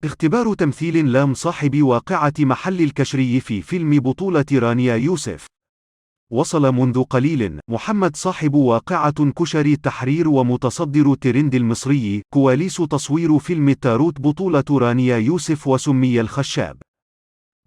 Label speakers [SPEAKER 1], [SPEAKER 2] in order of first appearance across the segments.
[SPEAKER 1] اختبار تمثيل لام صاحب واقعة محل الكشري في فيلم بطولة رانيا يوسف. وصل منذ قليل محمد صاحب واقعة كشري التحرير ومتصدر ترند المصري كواليس تصوير فيلم التاروت بطولة رانيا يوسف وسمي الخشاب.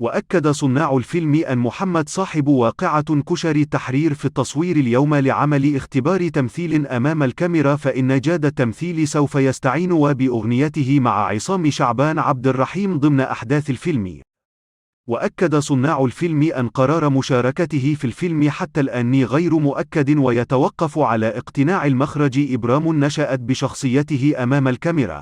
[SPEAKER 1] وأكد صناع الفيلم أن محمد صاحب واقعة كشري التحرير في التصوير اليوم لعمل اختبار تمثيل أمام الكاميرا، فإن جاد التمثيل سوف يستعين بأغنيته مع عصام شعبان عبد الرحيم ضمن أحداث الفيلم. وأكد صناع الفيلم أن قرار مشاركته في الفيلم حتى الآن غير مؤكد، ويتوقف على اقتناع المخرج إبرام نشأت بشخصيته أمام الكاميرا.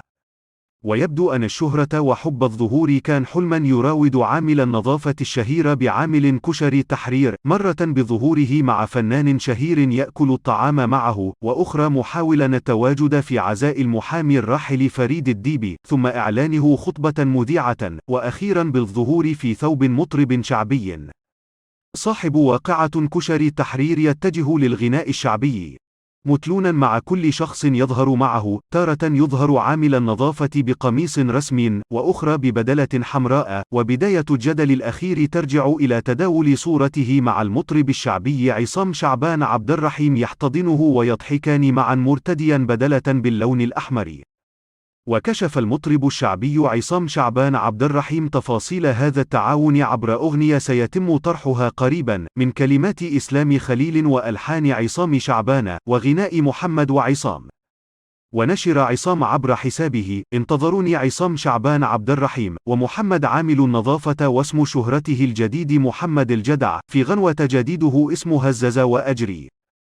[SPEAKER 1] ويبدو أن الشهرة وحب الظهور كان حلما يراود عامل النظافة الشهير بعامل كشري التحرير، مرة بظهوره مع فنان شهير يأكل الطعام معه، وأخرى محاولا التواجد في عزاء المحامي الراحل فريد الديبي، ثم إعلانه خطبة مذيعة، وأخيرا بالظهور في ثوب مطرب شعبي. صاحب واقعة كشري التحرير يتجه للغناء الشعبي، متلونا مع كل شخص يظهر معه، تارة يظهر عامل النظافة بقميص رسمي، وأخرى ببدلة حمراء، وبداية الجدل الأخير ترجع إلى تداول صورته مع المطرب الشعبي عصام شعبان عبد الرحيم يحتضنه ويضحكان معا مرتديا بدلة باللون الأحمر. وكشف المطرب الشعبي عصام شعبان عبد الرحيم تفاصيل هذا التعاون عبر أغنية سيتم طرحها قريبا، من كلمات إسلام خليل وألحان عصام شعبان، وغناء محمد وعصام. ونشر عصام عبر حسابه: انتظروني عصام شعبان عبد الرحيم ومحمد عامل النظافة واسم شهرته الجديد محمد الجدع، في غنوة جديده اسمها الززا وأجري.